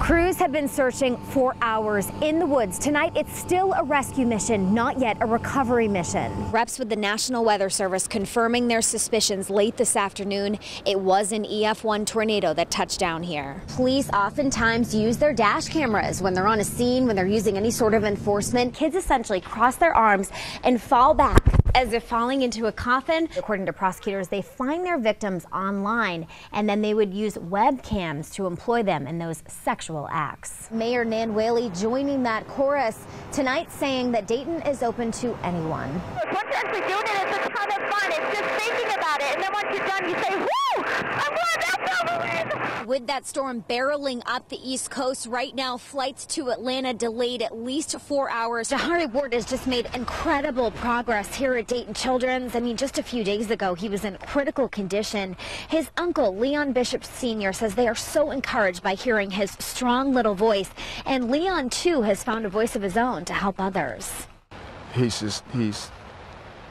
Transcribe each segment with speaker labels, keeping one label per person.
Speaker 1: Crews have been searching for hours in the woods. Tonight, it's still a rescue mission, not yet a recovery mission. Reps with the National Weather Service confirming their suspicions late this afternoon. It was an EF1 tornado that touched down here. Police oftentimes use their dash cameras when they're on a scene, when they're using any sort of enforcement. Kids essentially cross their arms and fall back as if falling into a coffin. According to prosecutors, they find their victims online, and then they would use webcams to employ them in those sexual acts. Mayor Nan Whaley joining that chorus tonight, saying that Dayton is open to anyone.
Speaker 2: Once you're actually doing it, it's a ton of fun. It's just thinking about it, and then once you're done, you say, woo, I'm glad that's over with.
Speaker 1: With that storm barreling up the East Coast right now, flights to Atlanta delayed at least 4 hours. Jahari Ward has just made incredible progress here at Dayton Children's. I mean, just a few days ago, he was in critical condition. His uncle, Leon Bishop Sr., says they are so encouraged by hearing his strong little voice. And Leon, too, has found a voice of his own to help others.
Speaker 3: He's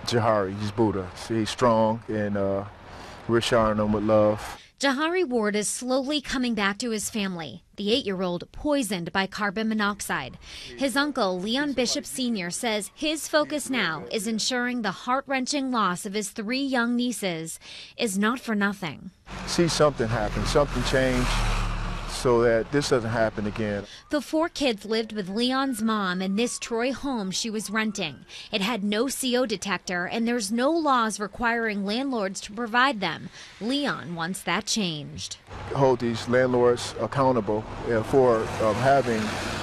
Speaker 3: Jahari, he's Buddha. He's strong, and we're showering him with love.
Speaker 1: Jahari Ward is slowly coming back to his family, the 8-year-old poisoned by carbon monoxide. His uncle, Leon Bishop Sr., says his focus now is ensuring the heart-wrenching loss of his 3 young nieces is not for nothing.
Speaker 3: See something happen, something change, so that this doesn't happen again.
Speaker 1: The 4 kids lived with Leon's mom in this Troy home she was renting. It had no CO detector, and there's no laws requiring landlords to provide them. Leon wants that changed.
Speaker 3: Hold these landlords accountable for having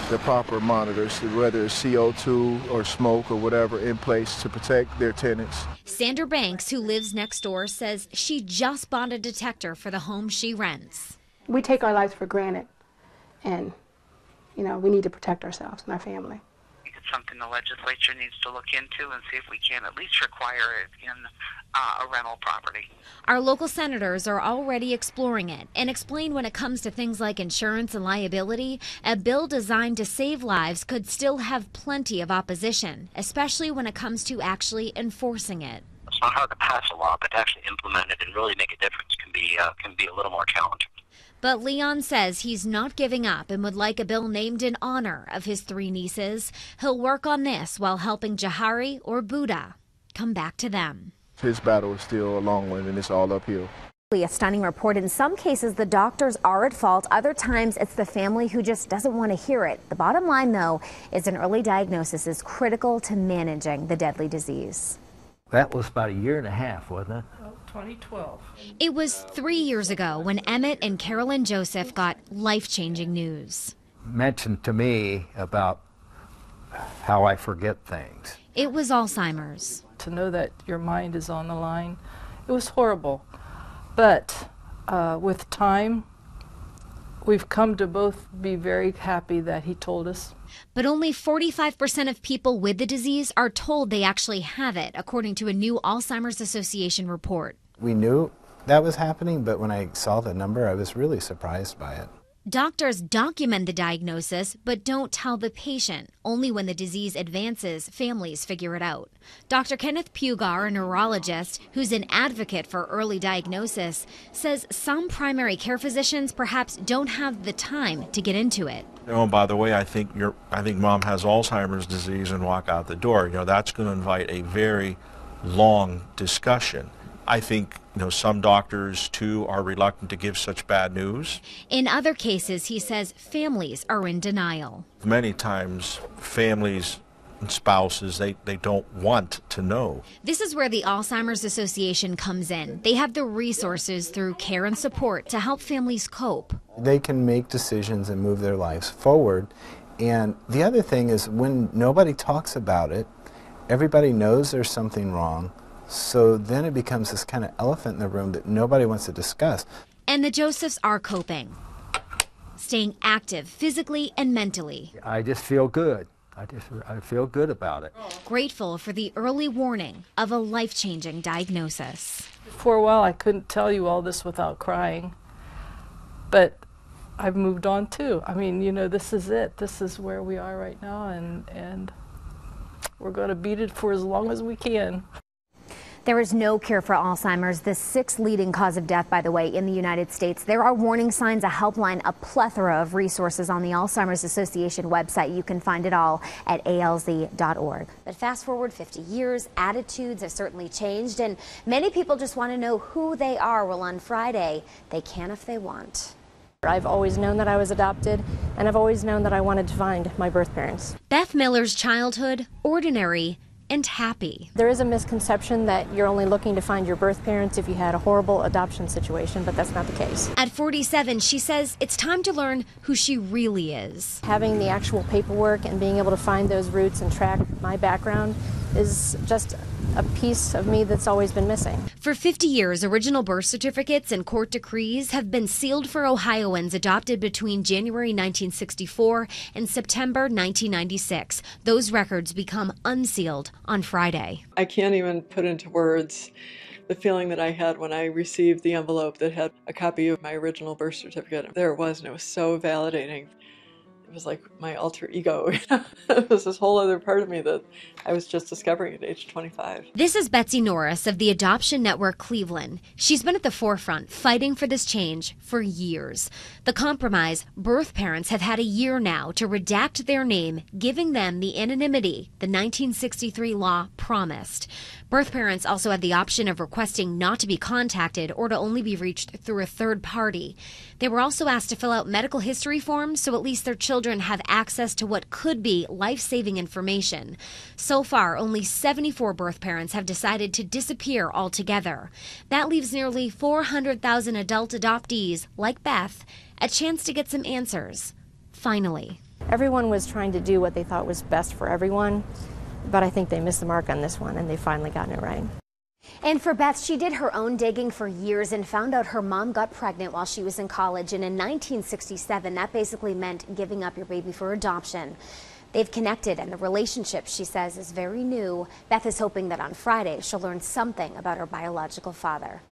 Speaker 3: the proper monitors, whether it's CO2 or smoke or whatever, in place to protect their tenants.
Speaker 1: Sandra Banks, who lives next door, says she just bought a detector for the home she rents.
Speaker 4: We take our lives for granted, and, you know, we need to protect ourselves and our family.
Speaker 5: It's something the legislature needs to look into and see if we can at least require it in a rental property.
Speaker 1: Our local senators are already exploring it and explain when it comes to things like insurance and liability, a bill designed to save lives could still have plenty of opposition, especially when it comes to actually enforcing it.
Speaker 5: It's not hard to pass a law, but to actually implement it and really make a difference can be a little more challenging.
Speaker 1: But Leon says he's not giving up and would like a bill named in honor of his 3 nieces. He'll work on this while helping Jahari or Buddha come back to them.
Speaker 3: His battle is still a long one, and it's all uphill.
Speaker 1: A stunning report. In some cases, the doctors are at fault. Other times, it's the family who just doesn't want to hear it. The bottom line, though, is an early diagnosis is critical to managing the deadly disease.
Speaker 6: That was about 1.5 years, wasn't it?
Speaker 7: 2012.
Speaker 1: It was 3 years ago when Emmett and Carolyn Joseph got life-changing news.
Speaker 6: Mentioned to me about how I forget things.
Speaker 1: It was Alzheimer's.
Speaker 7: To know that your mind is on the line, it was horrible. But with time, we've come to both be very happy that he told us.
Speaker 1: But only 45% of people with the disease are told they actually have it, according to a new Alzheimer's Association report.
Speaker 8: We knew that was happening, but when I saw the number, I was really surprised by it.
Speaker 1: Doctors document the diagnosis, but don't tell the patient. Only when the disease advances, families figure it out. Dr. Kenneth Pugar, a neurologist who's an advocate for early diagnosis, says some primary care physicians perhaps don't have the time to get into it.
Speaker 9: Oh, by the way, I think mom has Alzheimer's disease and walk out the door. That's going to invite a very long discussion. I think, some doctors, too, are reluctant to give such bad news.
Speaker 1: In other cases, he says families are in denial.
Speaker 9: Many times, families and spouses, they don't want to know.
Speaker 1: This is where the Alzheimer's Association comes in. They have the resources through care and support to help families cope.
Speaker 8: They can make decisions and move their lives forward. And the other thing is, when nobody talks about it, everybody knows there's something wrong. So then it becomes this kind of elephant in the room that nobody wants to discuss.
Speaker 1: And the Josephs are coping, staying active physically and mentally.
Speaker 6: I just feel good. I feel good about it.
Speaker 1: Grateful for the early warning of a life-changing diagnosis.
Speaker 7: For a while, I couldn't tell you all this without crying. But I've moved on, too. I mean, this is it. This is where we are right now, and we're going to beat it for as long as we can.
Speaker 1: There is no cure for Alzheimer's, the 6th leading cause of death, by the way, in the United States. There are warning signs, a helpline, a plethora of resources on the Alzheimer's Association website. You can find it all at alz.org. But fast forward 50 years, attitudes have certainly changed, and many people just want to know who they are. Well, on Friday, they can if they want.
Speaker 10: I've always known that I was adopted, and I've always known that I wanted to find my birth parents.
Speaker 1: Beth Miller's childhood, ordinary and happy.
Speaker 10: There is a misconception that you're only looking to find your birth parents if you had a horrible adoption situation, but that's not the case.
Speaker 1: At 47, she says it's time to learn who she really is.
Speaker 10: Having the actual paperwork and being able to find those roots and track my background is just a piece of me that's always been missing.
Speaker 1: For 50 years, original birth certificates and court decrees have been sealed for Ohioans adopted between January 1964 and September 1996. Those records become unsealed on Friday.
Speaker 11: I can't even put into words the feeling that I had when I received the envelope that had a copy of my original birth certificate. There it was, and it was so validating. It was like my alter ego. It was this whole other part of me that I was just discovering at age 25.
Speaker 1: This is Betsy Norris of the Adoption Network Cleveland. She's been at the forefront fighting for this change for years. The compromise, birth parents have had a year now to redact their name, giving them the anonymity the 1963 law promised. Birth parents also had the option of requesting not to be contacted or to only be reached through a third party. They were also asked to fill out medical history forms so at least their children have access to what could be life-saving information. So far, only 74 birth parents have decided to disappear altogether. That leaves nearly 400,000 adult adoptees, like Beth, a chance to get some answers. Finally.
Speaker 10: Everyone was trying to do what they thought was best for everyone, but I think they missed the mark on this one, and they've finally gotten it right.
Speaker 1: And for Beth, she did her own digging for years and found out her mom got pregnant while she was in college. And in 1967, that basically meant giving up your baby for adoption. They've connected, and the relationship, she says, is very new. Beth is hoping that on Friday she'll learn something about her biological father.